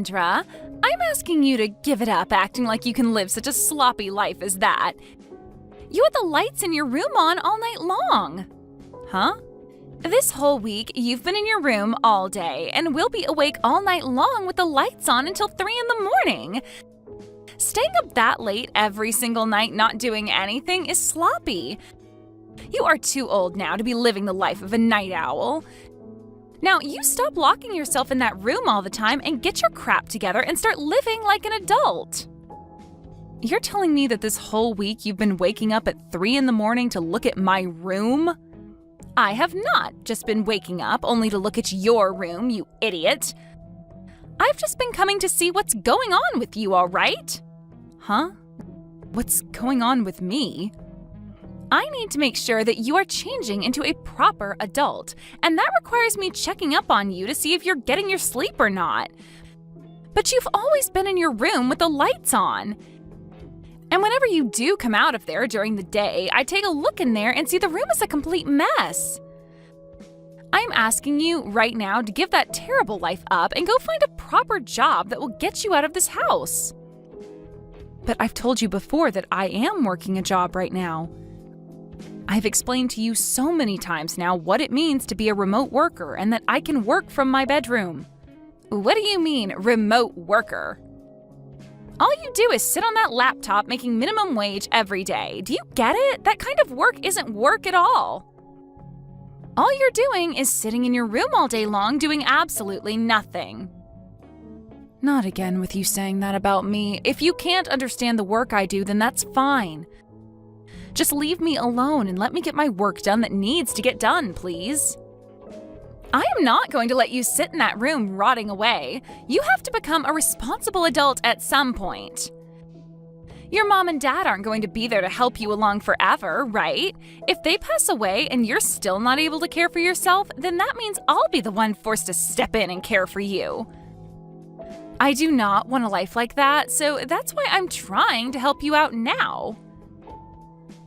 Sandra, I'm asking you to give it up acting like you can live such a sloppy life as that. You had the lights in your room on all night long. Huh? This whole week, you've been in your room all day, and we'll be awake all night long with the lights on until 3 in the morning. Staying up that late every single night not doing anything is sloppy. You are too old now to be living the life of a night owl. Now, you stop locking yourself in that room all the time and get your crap together and start living like an adult. You're telling me that this whole week you've been waking up at 3 in the morning to look at my room? I have not just been waking up only to look at your room, you idiot. I've just been coming to see what's going on with you, all right? Huh? What's going on with me? I need to make sure that you are changing into a proper adult, and that requires me checking up on you to see if you're getting your sleep or not. But you've always been in your room with the lights on. And whenever you do come out of there during the day, I take a look in there and see the room is a complete mess. I'm asking you right now to give that terrible life up and go find a proper job that will get you out of this house. But I've told you before that I am working a job right now. I've explained to you so many times now what it means to be a remote worker and that I can work from my bedroom. What do you mean, remote worker? All you do is sit on that laptop making minimum wage every day. Do you get it? That kind of work isn't work at all. All you're doing is sitting in your room all day long doing absolutely nothing. Not again with you saying that about me. If you can't understand the work I do, then that's fine. Just leave me alone and let me get my work done that needs to get done, please. I am not going to let you sit in that room rotting away. You have to become a responsible adult at some point. Your mom and dad aren't going to be there to help you along forever, right? If they pass away and you're still not able to care for yourself, then that means I'll be the one forced to step in and care for you. I do not want a life like that, so that's why I'm trying to help you out now.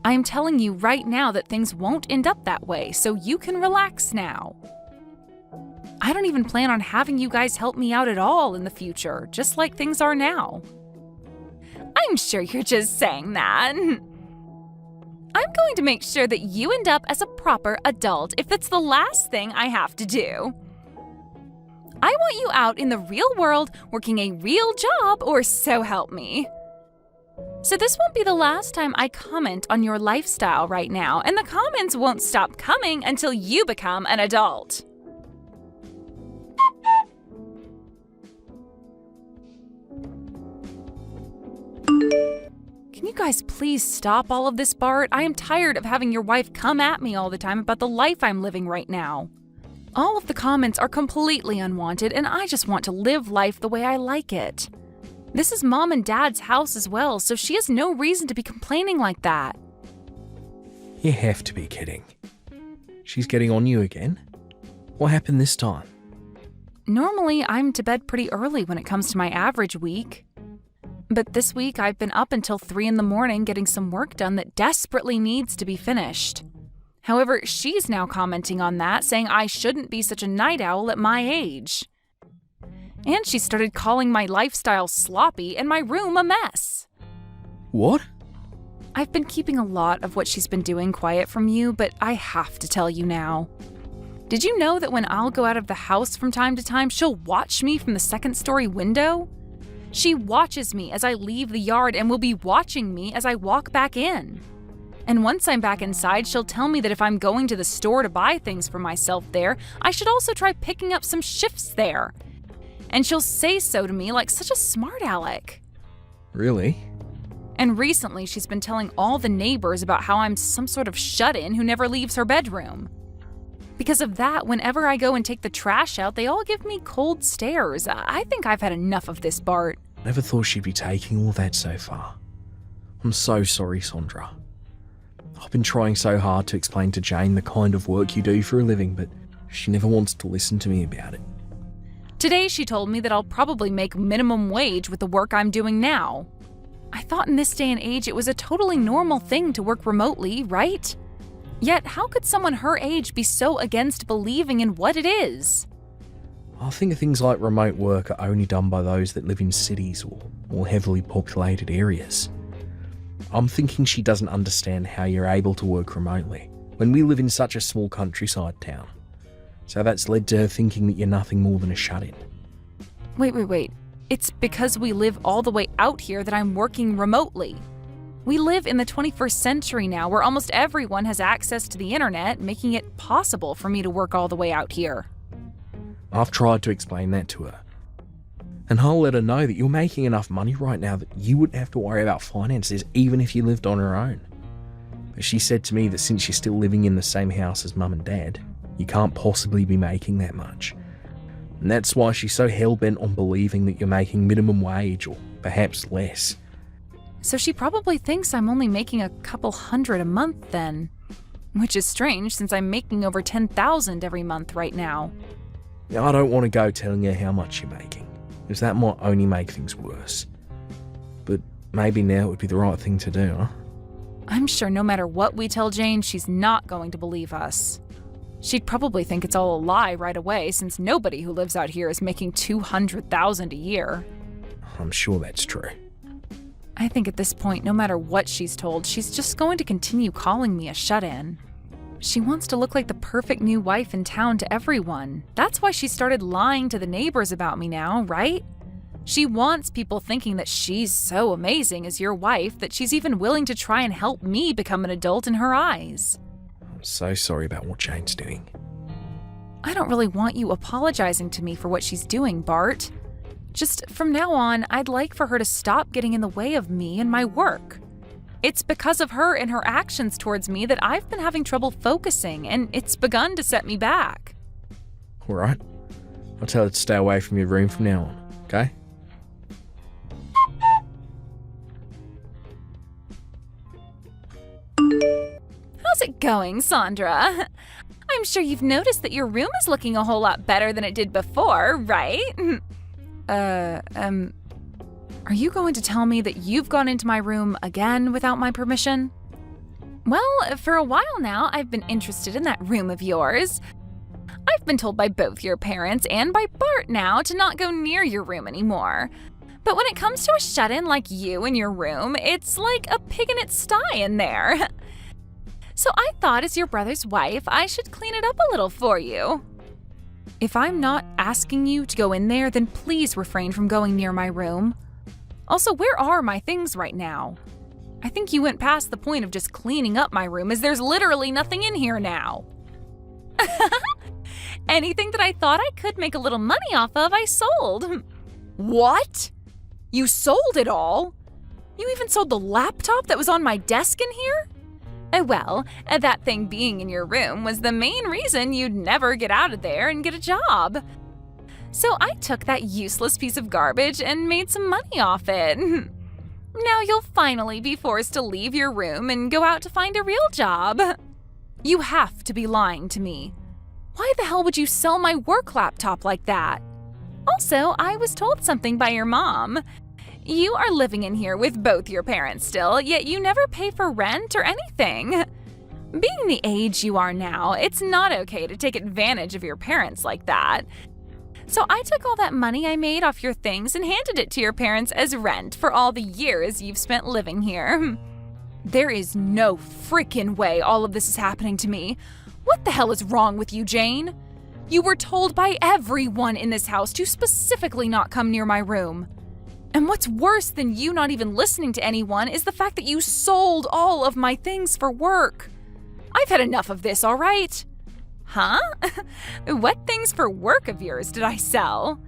I'm telling you right now that things won't end up that way, so you can relax now. I don't even plan on having you guys help me out at all in the future, just like things are now. I'm sure you're just saying that. I'm going to make sure that you end up as a proper adult if that's the last thing I have to do. I want you out in the real world working a real job, or so help me. So this won't be the last time I comment on your lifestyle right now, and the comments won't stop coming until you become an adult. Can you guys please stop all of this, Bart? I am tired of having your wife come at me all the time about the life I'm living right now. All of the comments are completely unwanted, and I just want to live life the way I like it. This is Mom and Dad's house as well, so she has no reason to be complaining like that. You have to be kidding. She's getting on you again? What happened this time? Normally, I'm to bed pretty early when it comes to my average week. But this week, I've been up until 3 in the morning getting some work done that desperately needs to be finished. However, she's now commenting on that, saying I shouldn't be such a night owl at my age. And she started calling my lifestyle sloppy and my room a mess. What? I've been keeping a lot of what she's been doing quiet from you, but I have to tell you now. Did you know that when I'll go out of the house from time to time, she'll watch me from the second-story window? She watches me as I leave the yard and will be watching me as I walk back in. And once I'm back inside, she'll tell me that if I'm going to the store to buy things for myself there, I should also try picking up some shifts there. And she'll say so to me like such a smart aleck. Really? And recently, she's been telling all the neighbors about how I'm some sort of shut-in who never leaves her bedroom. Because of that, whenever I go and take the trash out, they all give me cold stares. I think I've had enough of this, Bart. Never thought she'd be taking all that so far. I'm so sorry, Sandra. I've been trying so hard to explain to Jane the kind of work you do for a living, but she never wants to listen to me about it. Today, she told me that I'll probably make minimum wage with the work I'm doing now. I thought in this day and age it was a totally normal thing to work remotely, right? Yet, how could someone her age be so against believing in what it is? I think things like remote work are only done by those that live in cities or more heavily populated areas. I'm thinking she doesn't understand how you're able to work remotely when we live in such a small countryside town. So that's led to her thinking that you're nothing more than a shut-in. Wait. It's because we live all the way out here that I'm working remotely. We live in the 21st century now, where almost everyone has access to the internet, making it possible for me to work all the way out here. I've tried to explain that to her. And I'll let her know that you're making enough money right now that you wouldn't have to worry about finances even if you lived on your own. But she said to me that since you're still living in the same house as Mum and Dad, you can't possibly be making that much. And that's why she's so hell-bent on believing that you're making minimum wage or perhaps less. So she probably thinks I'm only making a couple $100 a month then. Which is strange since I'm making over $10,000 every month right now. Now, I don't want to go telling her how much you're making, because that might only make things worse. But maybe now would be the right thing to do, huh? I'm sure no matter what we tell Jane, she's not going to believe us. She'd probably think it's all a lie right away, since nobody who lives out here is making $200,000 a year. I'm sure that's true. I think at this point, no matter what she's told, she's just going to continue calling me a shut-in. She wants to look like the perfect new wife in town to everyone. That's why she started lying to the neighbors about me now, right? She wants people thinking that she's so amazing as your wife that she's even willing to try and help me become an adult in her eyes. I'm so sorry about what Jane's doing. I don't really want you apologizing to me for what she's doing, Bart. Just from now on, I'd like for her to stop getting in the way of me and my work. It's because of her and her actions towards me that I've been having trouble focusing, and it's begun to set me back. All right. I'll tell her to stay away from your room from now on, okay? How's it going, Sandra? I'm sure you've noticed that your room is looking a whole lot better than it did before, right? Are you going to tell me that you've gone into my room again without my permission? Well, for a while now, I've been interested in that room of yours. I've been told by both your parents and by Bart now to not go near your room anymore. But when it comes to a shut-in like you in your room, it's like a pig in its sty in there. So I thought as your brother's wife, I should clean it up a little for you. If I'm not asking you to go in there, then please refrain from going near my room. Also, where are my things right now? I think you went past the point of just cleaning up my room, as there's literally nothing in here now. Anything that I thought I could make a little money off of, I sold. What? You sold it all? You even sold the laptop that was on my desk in here? Well, that thing being in your room was the main reason you'd never get out of there and get a job. So I took that useless piece of garbage and made some money off it. Now you'll finally be forced to leave your room and go out to find a real job. You have to be lying to me. Why the hell would you sell my work laptop like that? Also, I was told something by your mom. You are living in here with both your parents still, yet you never pay for rent or anything. Being the age you are now, it's not okay to take advantage of your parents like that. So I took all that money I made off your things and handed it to your parents as rent for all the years you've spent living here. There is no freaking way all of this is happening to me. What the hell is wrong with you, Jane? You were told by everyone in this house to specifically not come near my room. And what's worse than you not even listening to anyone is the fact that you sold all of my things for work. I've had enough of this, all right? Huh? What things for work of yours did I sell?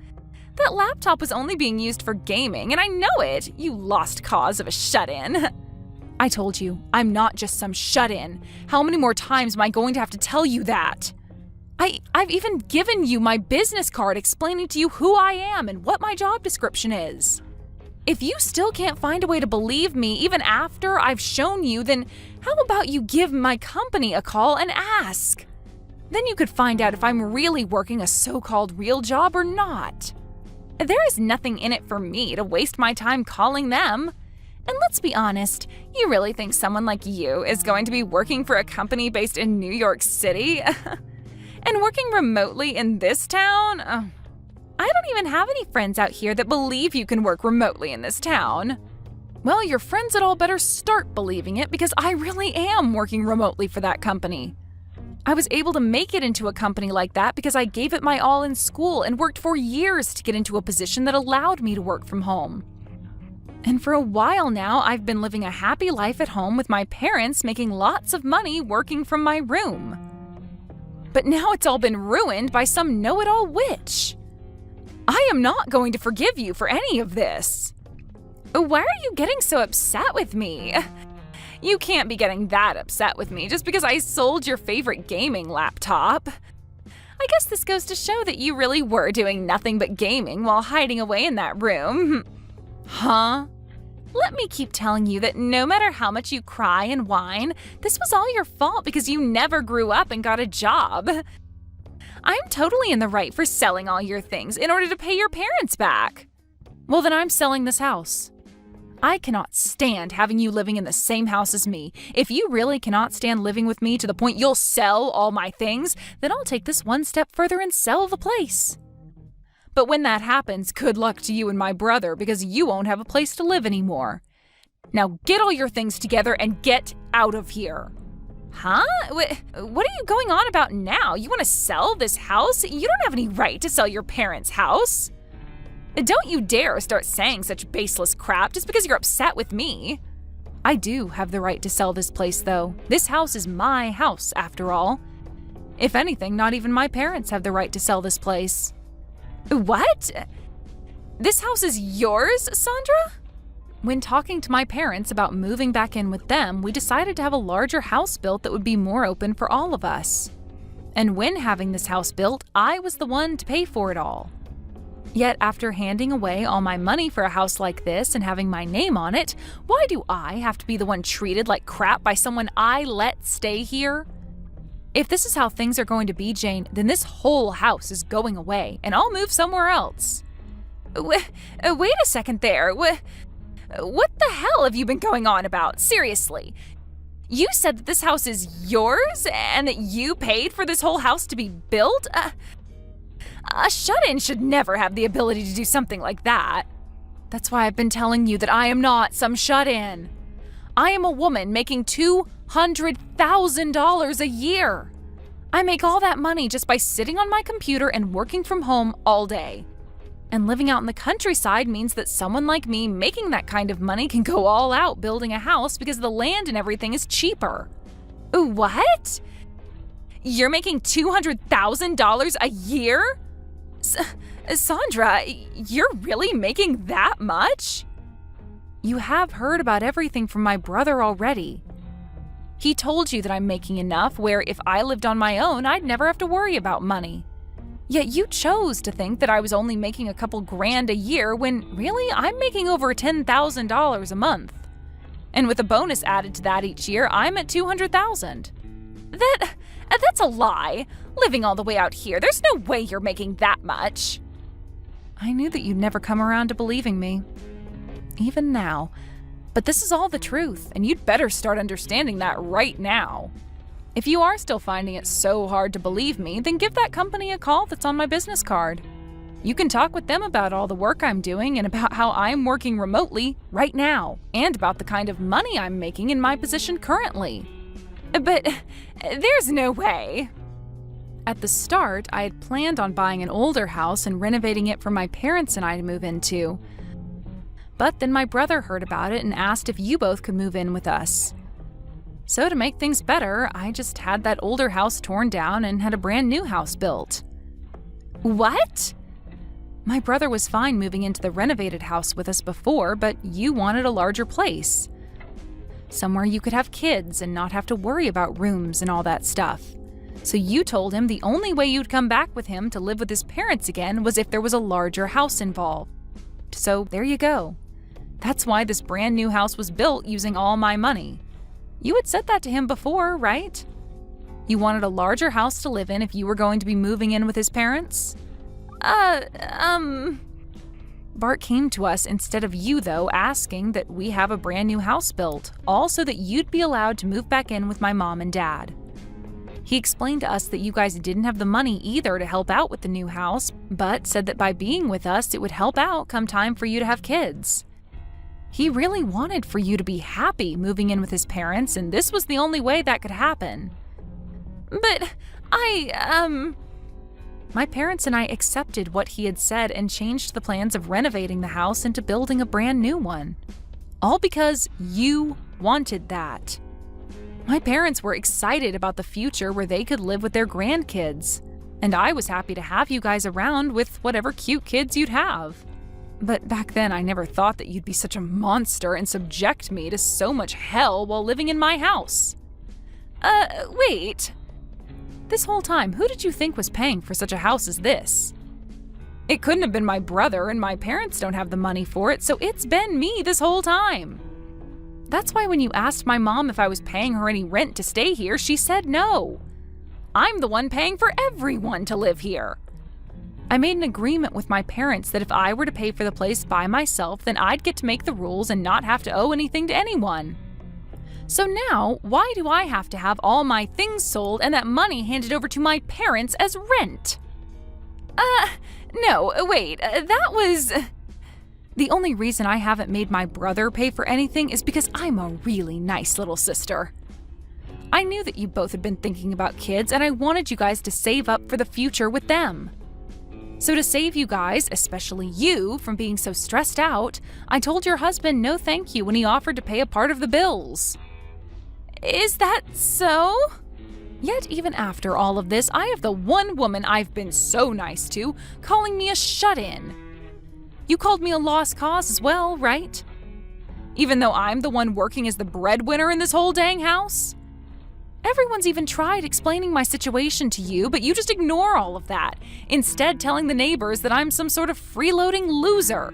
That laptop was only being used for gaming, and I know it, you lost cause of a shut-in. I told you, I'm not just some shut-in. How many more times am I going to have to tell you that? I've even given you my business card explaining to you who I am and what my job description is. If you still can't find a way to believe me even after I've shown you, then how about you give my company a call and ask? Then you could find out if I'm really working a so-called real job or not. There is nothing in it for me to waste my time calling them. And let's be honest, you really think someone like you is going to be working for a company based in New York City? And working remotely in this town? I don't even have any friends out here that believe you can work remotely in this town. Well, your friends had all better start believing it because I really am working remotely for that company. I was able to make it into a company like that because I gave it my all in school and worked for years to get into a position that allowed me to work from home. And for a while now, I've been living a happy life at home with my parents making lots of money working from my room. But now it's all been ruined by some know-it-all witch. I am not going to forgive you for any of this. Why are you getting so upset with me? You can't be getting that upset with me just because I sold your favorite gaming laptop. I guess this goes to show that you really were doing nothing but gaming while hiding away in that room. Huh? Let me keep telling you that no matter how much you cry and whine, this was all your fault because you never grew up and got a job. I'm totally in the right for selling all your things in order to pay your parents back. Well, then I'm selling this house. I cannot stand having you living in the same house as me. If you really cannot stand living with me to the point you'll sell all my things, then I'll take this one step further and sell the place. But when that happens, good luck to you and my brother because you won't have a place to live anymore. Now get all your things together and get out of here. Huh? What are you going on about now? You want to sell this house? You don't have any right to sell your parents' house. Don't you dare start saying such baseless crap just because you're upset with me. I do have the right to sell this place, though. This house is my house, after all. If anything, not even my parents have the right to sell this place. What? This house is yours, Sandra? When talking to my parents about moving back in with them, we decided to have a larger house built that would be more open for all of us. And when having this house built, I was the one to pay for it all. Yet after handing away all my money for a house like this and having my name on it, why do I have to be the one treated like crap by someone I let stay here? If this is how things are going to be, Jane, then this whole house is going away and I'll move somewhere else. Wait a second there. What the hell have you been going on about? Seriously. You said that this house is yours and that you paid for this whole house to be built? A shut-in should never have the ability to do something like that. That's why I've been telling you that I am not some shut-in. I am a woman making $200,000 a year. I make all that money just by sitting on my computer and working from home all day. And living out in the countryside means that someone like me making that kind of money can go all out building a house because the land and everything is cheaper. What? You're making $200,000 a year? Sandra, you're really making that much? You have heard about everything from my brother already. He told you that I'm making enough where if I lived on my own, I'd never have to worry about money. Yet you chose to think that I was only making a couple grand a year when really I'm making over $10,000 a month. And with a bonus added to that each year, I'm at $200,000. That's a lie. Living all the way out here, there's no way you're making that much. I knew that you'd never come around to believing me. Even now. But this is all the truth, and you'd better start understanding that right now. If you are still finding it so hard to believe me, then give that company a call that's on my business card. You can talk with them about all the work I'm doing and about how I'm working remotely right now, and about the kind of money I'm making in my position currently. But there's no way. At the start, I had planned on buying an older house and renovating it for my parents and I to move into. But then my brother heard about it and asked if you both could move in with us. So to make things better, I just had that older house torn down and had a brand new house built. What? My brother was fine moving into the renovated house with us before, but you wanted a larger place. Somewhere you could have kids and not have to worry about rooms and all that stuff. So you told him the only way you'd come back with him to live with his parents again was if there was a larger house involved. So there you go. That's why this brand new house was built using all my money. You had said that to him before, right? You wanted a larger house to live in if you were going to be moving in with his parents? Bart came to us instead of you, though, asking that we have a brand new house built, all so that you'd be allowed to move back in with my mom and dad. He explained to us that you guys didn't have the money either to help out with the new house, but said that by being with us, it would help out come time for you to have kids. He really wanted for you to be happy moving in with his parents, and this was the only way that could happen. But My parents and I accepted what he had said and changed the plans of renovating the house into building a brand new one. All because you wanted that. My parents were excited about the future where they could live with their grandkids, and I was happy to have you guys around with whatever cute kids you'd have. But back then I never thought that you'd be such a monster and subject me to so much hell while living in my house. Wait. This whole time, who did you think was paying for such a house as this? It couldn't have been my brother, and my parents don't have the money for it, so it's been me this whole time. That's why when you asked my mom if I was paying her any rent to stay here, she said no. I'm the one paying for everyone to live here. I made an agreement with my parents that if I were to pay for the place by myself, then I'd get to make the rules and not have to owe anything to anyone. So now, why do I have to have all my things sold and that money handed over to my parents as rent? No, wait, that was... The only reason I haven't made my brother pay for anything is because I'm a really nice little sister. I knew that you both had been thinking about kids, and I wanted you guys to save up for the future with them. So to save you guys, especially you, from being so stressed out, I told your husband no thank you when he offered to pay a part of the bills. Is that so? Yet even after all of this, I have the one woman I've been so nice to calling me a shut-in. You called me a lost cause as well, right? Even though I'm the one working as the breadwinner in this whole dang house? Everyone's even tried explaining my situation to you, but you just ignore all of that, instead telling the neighbors that I'm some sort of freeloading loser.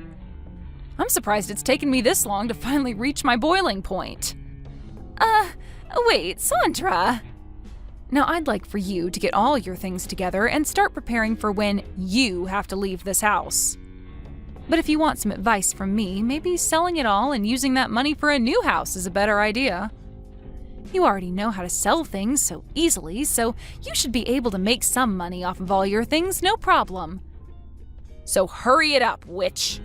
I'm surprised it's taken me this long to finally reach my boiling point. Wait, Sandra. Now I'd like for you to get all your things together and start preparing for when you have to leave this house. But if you want some advice from me, maybe selling it all and using that money for a new house is a better idea. You already know how to sell things so easily, so you should be able to make some money off of all your things, no problem. So hurry it up, witch.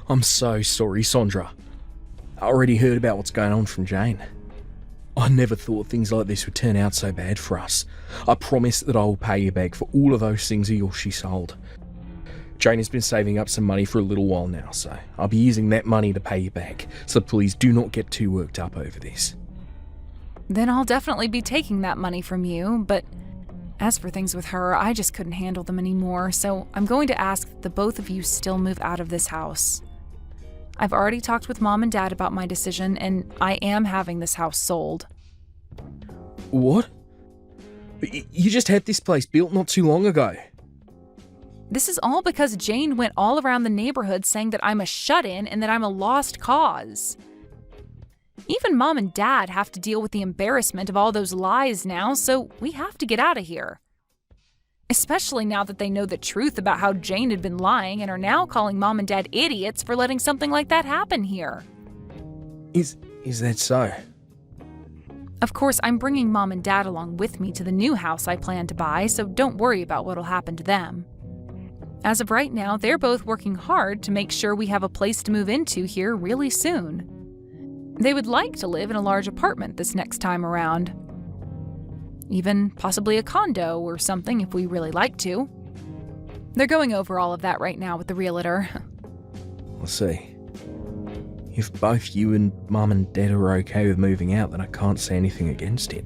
I'm so sorry, Sandra. I already heard about what's going on from Jane. I never thought things like this would turn out so bad for us. I promise that I will pay you back for all of those things of yours she sold. Jane has been saving up some money for a little while now, so I'll be using that money to pay you back, so please do not get too worked up over this. Then I'll definitely be taking that money from you, but as for things with her, I just couldn't handle them anymore, so I'm going to ask that the both of you still move out of this house. I've already talked with Mom and Dad about my decision, and I am having this house sold. What? You just had this place built not too long ago. This is all because Jane went all around the neighborhood saying that I'm a shut-in and that I'm a lost cause. Even Mom and Dad have to deal with the embarrassment of all those lies now, so we have to get out of here. Especially now that they know the truth about how Jane had been lying and are now calling Mom and Dad idiots for letting something like that happen here. Is that so? Of course, I'm bringing Mom and Dad along with me to the new house I plan to buy, so don't worry about what'll happen to them. As of right now, they're both working hard to make sure we have a place to move into here really soon. They would like to live in a large apartment this next time around. Even possibly a condo or something if we really like to. They're going over all of that right now with the realtor. I'll see. If both you and Mum and Dad are okay with moving out, then I can't say anything against it.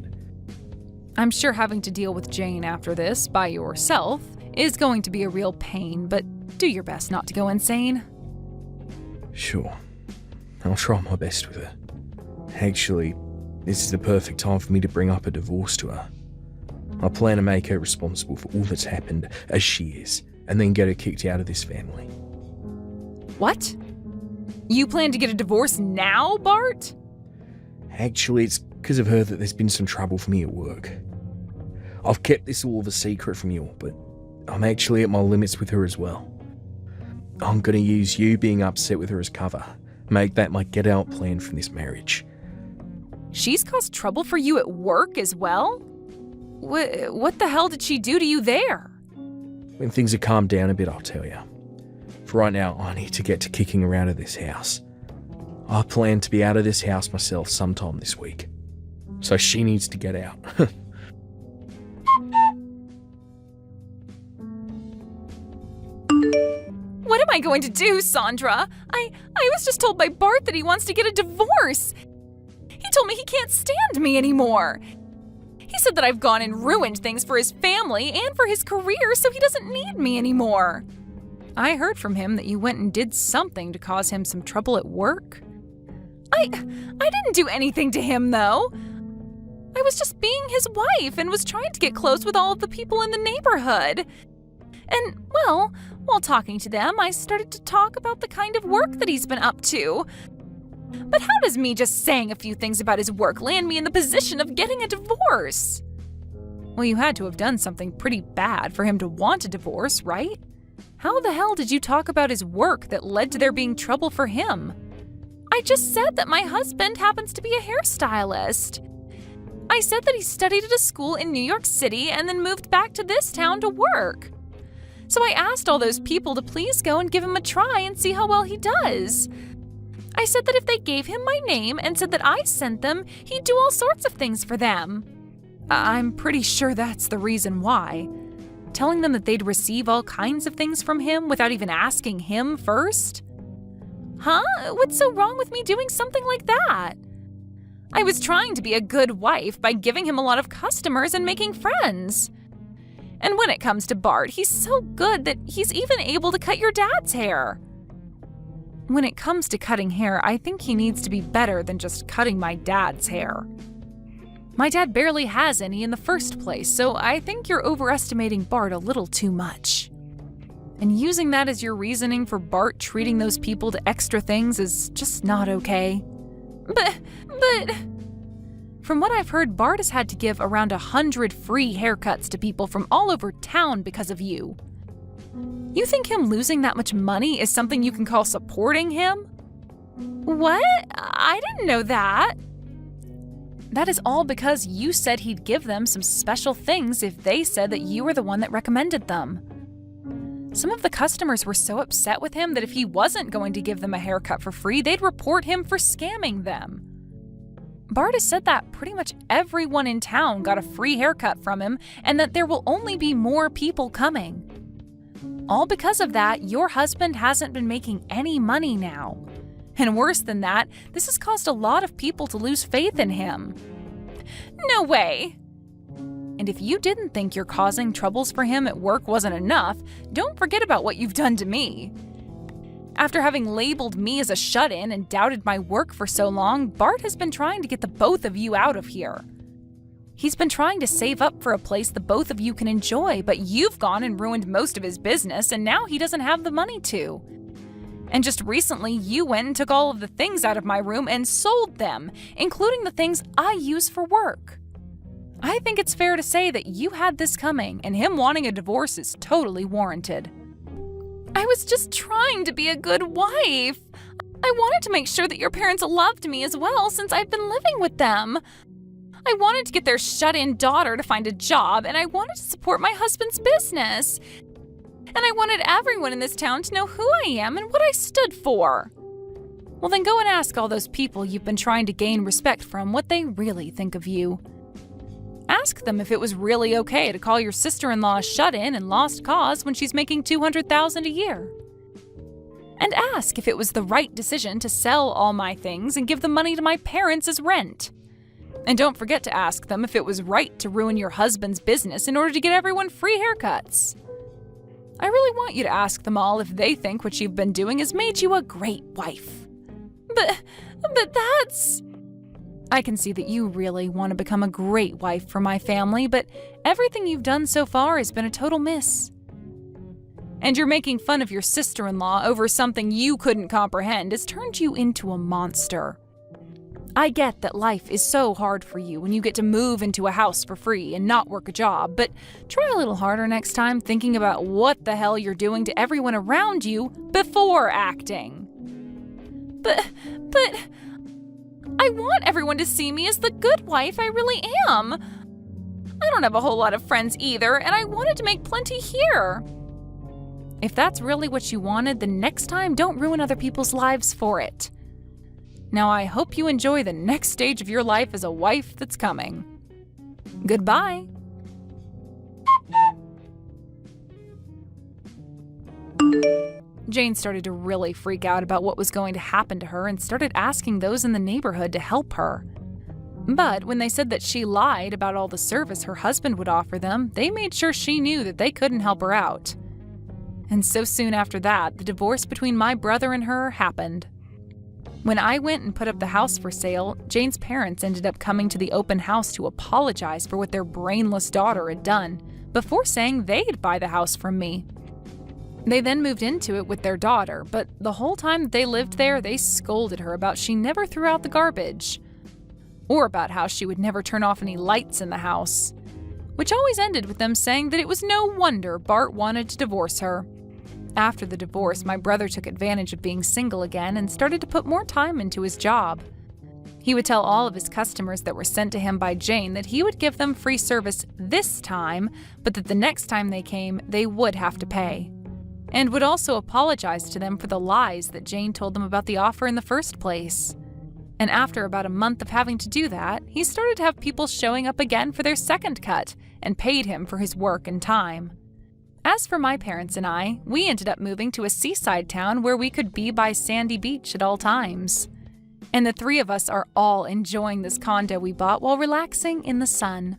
I'm sure having to deal with Jane after this by yourself is going to be a real pain, but do your best not to go insane. Sure. I'll try my best with her. Actually, this is the perfect time for me to bring up a divorce to her. I plan to make her responsible for all that's happened, as she is, and then get her kicked out of this family. What? You plan to get a divorce now, Bart? Actually, it's because of her that there's been some trouble for me at work. I've kept this all of a secret from you all, but I'm actually at my limits with her as well. I'm going to use you being upset with her as cover, Make that my get-out plan from this marriage. She's caused trouble for you at work as well? What the hell did she do to you there? When things have calmed down a bit, I'll tell you. For right now, I need to get to kicking around at this house. I plan to be out of this house myself sometime this week. So she needs to get out. What am I going to do, Sandra? I was just told by Bart that he wants to get a divorce. He told me he can't stand me anymore. He said that I've gone and ruined things for his family and for his career, so he doesn't need me anymore. I heard from him that you went and did something to cause him some trouble at work. I didn't do anything to him, though. I was just being his wife and was trying to get close with all of the people in the neighborhood. And, well, while talking to them, I started to talk about the kind of work that he's been up to. But how does me just saying a few things about his work land me in the position of getting a divorce? Well, you had to have done something pretty bad for him to want a divorce, right? How the hell did you talk about his work that led to there being trouble for him? I just said that my husband happens to be a hairstylist. I said that he studied at a school in New York City and then moved back to this town to work. So I asked all those people to please go and give him a try and see how well he does. I said that if they gave him my name and said that I sent them, he'd do all sorts of things for them. I'm pretty sure that's the reason why. Telling them that they'd receive all kinds of things from him without even asking him first? Huh? What's so wrong with me doing something like that? I was trying to be a good wife by giving him a lot of customers and making friends. And when it comes to Bart, he's so good that he's even able to cut your dad's hair. When it comes to cutting hair, I think he needs to be better than just cutting my dad's hair. My dad barely has any in the first place, so I think you're overestimating Bart a little too much. And using that as your reasoning for Bart treating those people to extra things is just not okay. But... From what I've heard, Bart has had to give around 100 free haircuts to people from all over town because of you. You think him losing that much money is something you can call supporting him? What? I didn't know that. That is all because you said he'd give them some special things if they said that you were the one that recommended them. Some of the customers were so upset with him that if he wasn't going to give them a haircut for free, they'd report him for scamming them. Bart has said that pretty much everyone in town got a free haircut from him and that there will only be more people coming. All because of that, your husband hasn't been making any money now. And worse than that, this has caused a lot of people to lose faith in him. No way! And if you didn't think your causing troubles for him at work wasn't enough, don't forget about what you've done to me. After having labeled me as a shut-in and doubted my work for so long, Bart has been trying to get the both of you out of here. He's been trying to save up for a place the both of you can enjoy, but you've gone and ruined most of his business, and now he doesn't have the money to. And just recently, you went and took all of the things out of my room and sold them, including the things I use for work. I think it's fair to say that you had this coming, and him wanting a divorce is totally warranted. I was just trying to be a good wife. I wanted to make sure that your parents loved me as well since I've been living with them. I wanted to get their shut-in daughter to find a job, and I wanted to support my husband's business. And I wanted everyone in this town to know who I am and what I stood for. Well, then go and ask all those people you've been trying to gain respect from what they really think of you. Ask them if it was really okay to call your sister-in-law shut-in and lost cause when she's making $200,000 a year. And ask if it was the right decision to sell all my things and give the money to my parents as rent. And don't forget to ask them if it was right to ruin your husband's business in order to get everyone free haircuts. I really want you to ask them all if they think what you've been doing has made you a great wife. But that's... I can see that you really want to become a great wife for my family, but everything you've done so far has been a total miss. And you're making fun of your sister-in-law over something you couldn't comprehend has turned you into a monster. I get that life is so hard for you when you get to move into a house for free and not work a job, but try a little harder next time thinking about what the hell you're doing to everyone around you before acting. But I want everyone to see me as the good wife I really am. I don't have a whole lot of friends either, and I wanted to make plenty here. If that's really what you wanted, then next time don't ruin other people's lives for it. Now I hope you enjoy the next stage of your life as a wife that's coming. Goodbye. Jane started to really freak out about what was going to happen to her and started asking those in the neighborhood to help her. But when they said that she lied about all the service her husband would offer them, they made sure she knew that they couldn't help her out. And so soon after that, the divorce between my brother and her happened. When I went and put up the house for sale, Jane's parents ended up coming to the open house to apologize for what their brainless daughter had done, before saying they'd buy the house from me. They then moved into it with their daughter, but the whole time that they lived there, they scolded her about she never threw out the garbage, or about how she would never turn off any lights in the house, which always ended with them saying that it was no wonder Bart wanted to divorce her. After the divorce, my brother took advantage of being single again and started to put more time into his job. He would tell all of his customers that were sent to him by Jane that he would give them free service this time, but that the next time they came, they would have to pay. And would also apologize to them for the lies that Jane told them about the offer in the first place. And after about a month of having to do that, he started to have people showing up again for their second cut and paid him for his work and time. As for my parents and I, we ended up moving to a seaside town where we could be by sandy beach at all times. And the three of us are all enjoying this condo we bought while relaxing in the sun.